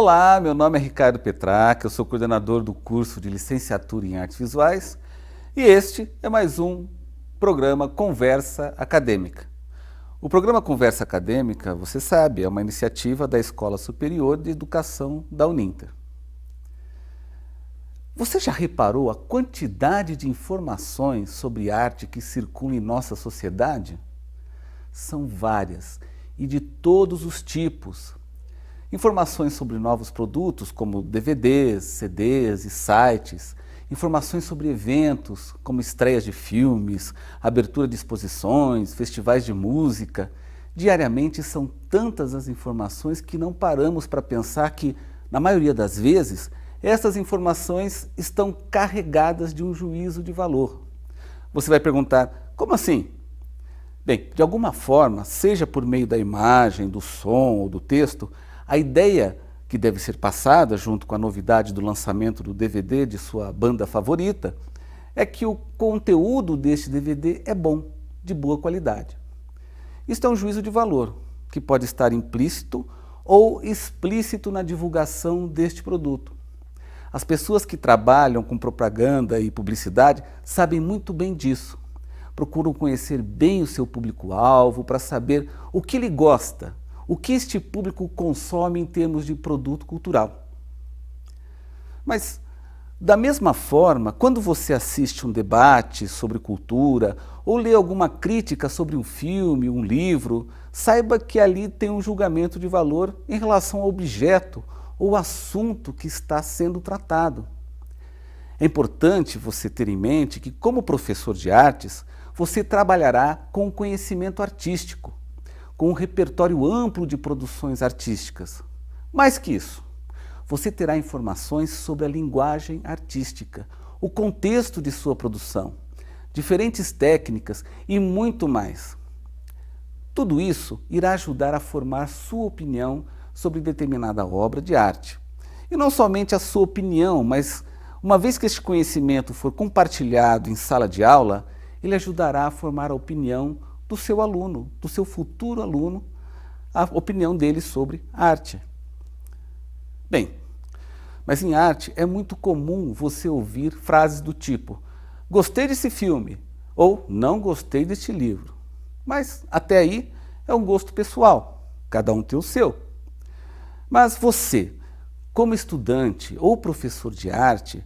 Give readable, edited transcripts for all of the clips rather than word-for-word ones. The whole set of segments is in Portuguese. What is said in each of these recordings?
Olá, meu nome é Ricardo Petraca, eu sou coordenador do curso de Licenciatura em Artes Visuais e este é mais um programa Conversa Acadêmica. O programa Conversa Acadêmica, você sabe, é uma iniciativa da Escola Superior de Educação da Uninter. Você já reparou a quantidade de informações sobre arte que circulam em nossa sociedade? São várias e de todos os tipos. Informações sobre novos produtos como DVDs, CDs e sites, informações sobre eventos como estreias de filmes, abertura de exposições, festivais de música. Diariamente são tantas as informações que não paramos para pensar que, na maioria das vezes, essas informações estão carregadas de um juízo de valor. Você vai perguntar, como assim? Bem, de alguma forma, seja por meio da imagem, do som ou do texto, a ideia que deve ser passada, junto com a novidade do lançamento do DVD de sua banda favorita, é que o conteúdo deste DVD é bom, de boa qualidade. Isto é um juízo de valor, que pode estar implícito ou explícito na divulgação deste produto. As pessoas que trabalham com propaganda e publicidade sabem muito bem disso. Procuram conhecer bem o seu público-alvo para saber o que ele gosta, o que este público consome em termos de produto cultural. Mas, da mesma forma, quando você assiste um debate sobre cultura ou lê alguma crítica sobre um filme, um livro, saiba que ali tem um julgamento de valor em relação ao objeto ou assunto que está sendo tratado. É importante você ter em mente que, como professor de artes, você trabalhará com o conhecimento artístico, com um repertório amplo de produções artísticas. Mais que isso, você terá informações sobre a linguagem artística, o contexto de sua produção, diferentes técnicas e muito mais. Tudo isso irá ajudar a formar sua opinião sobre determinada obra de arte. E não somente a sua opinião, mas uma vez que este conhecimento for compartilhado em sala de aula, ele ajudará a formar a opinião do seu aluno, do seu futuro aluno, a opinião dele sobre arte. Bem, mas em arte é muito comum você ouvir frases do tipo: gostei desse filme ou não gostei deste livro. Mas até aí é um gosto pessoal, cada um tem o seu. Mas você, como estudante ou professor de arte,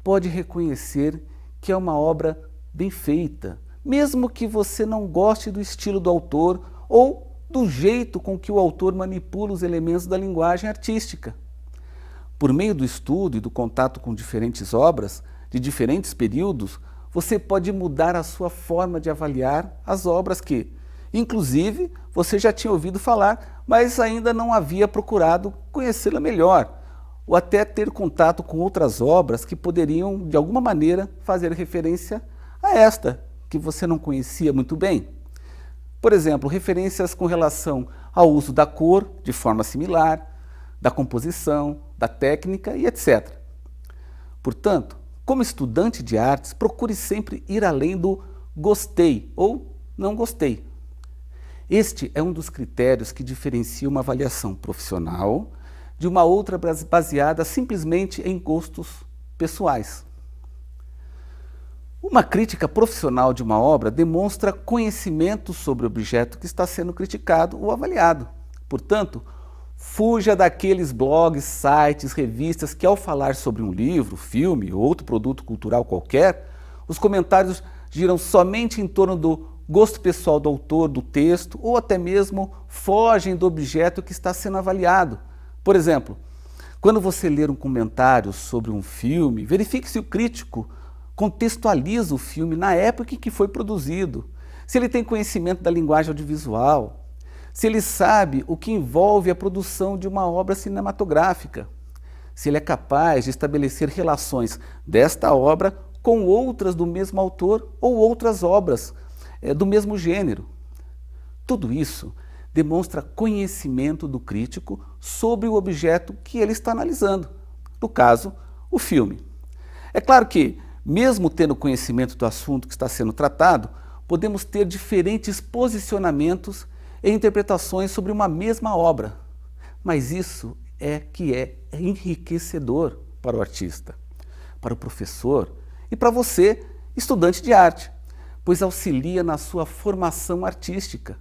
pode reconhecer que é uma obra bem feita, mesmo que você não goste do estilo do autor ou do jeito com que o autor manipula os elementos da linguagem artística. Por meio do estudo e do contato com diferentes obras, de diferentes períodos, você pode mudar a sua forma de avaliar as obras que, inclusive, você já tinha ouvido falar, mas ainda não havia procurado conhecê-la melhor, ou até ter contato com outras obras que poderiam, de alguma maneira, fazer referência a esta, que você não conhecia muito bem. Por exemplo, referências com relação ao uso da cor de forma similar, da composição, da técnica e etc. Portanto, como estudante de artes, procure sempre ir além do gostei ou não gostei. Este é um dos critérios que diferencia uma avaliação profissional de uma outra baseada simplesmente em gostos pessoais. Uma crítica profissional de uma obra demonstra conhecimento sobre o objeto que está sendo criticado ou avaliado. Portanto, fuja daqueles blogs, sites, revistas que, ao falar sobre um livro, filme ou outro produto cultural qualquer, os comentários giram somente em torno do gosto pessoal do autor, do texto, ou até mesmo fogem do objeto que está sendo avaliado. Por exemplo, quando você ler um comentário sobre um filme, verifique se o crítico contextualiza o filme na época em que foi produzido, se ele tem conhecimento da linguagem audiovisual, se ele sabe o que envolve a produção de uma obra cinematográfica, se ele é capaz de estabelecer relações desta obra com outras do mesmo autor ou outras obras do mesmo gênero. Tudo isso demonstra conhecimento do crítico sobre o objeto que ele está analisando, no caso, o filme. É claro que, mesmo tendo conhecimento do assunto que está sendo tratado, podemos ter diferentes posicionamentos e interpretações sobre uma mesma obra. Mas isso é que é enriquecedor para o artista, para o professor e para você, estudante de arte, pois auxilia na sua formação artística.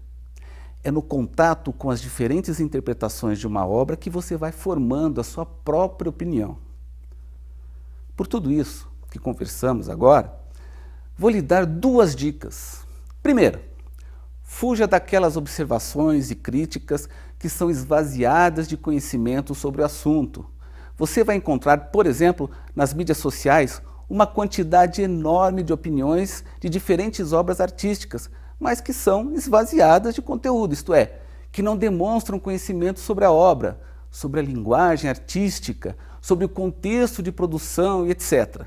É no contato com as diferentes interpretações de uma obra que você vai formando a sua própria opinião. Por tudo isso que conversamos agora, vou lhe dar 2 dicas. Primeiro, fuja daquelas observações e críticas que são esvaziadas de conhecimento sobre o assunto. Você vai encontrar, por exemplo, nas mídias sociais, uma quantidade enorme de opiniões de diferentes obras artísticas, mas que são esvaziadas de conteúdo, isto é, que não demonstram conhecimento sobre a obra, sobre a linguagem artística, sobre o contexto de produção e etc.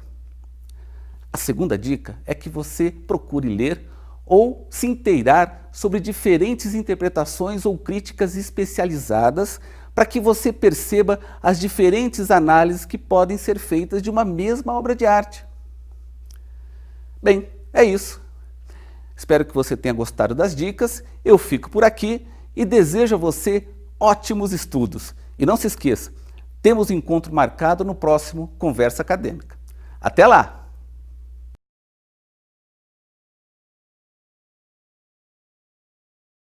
A segunda dica é que você procure ler ou se inteirar sobre diferentes interpretações ou críticas especializadas para que você perceba as diferentes análises que podem ser feitas de uma mesma obra de arte. Bem, é isso. Espero que você tenha gostado das dicas, eu fico por aqui e desejo a você ótimos estudos. E não se esqueça, temos encontro marcado no próximo Conversa Acadêmica. Até lá!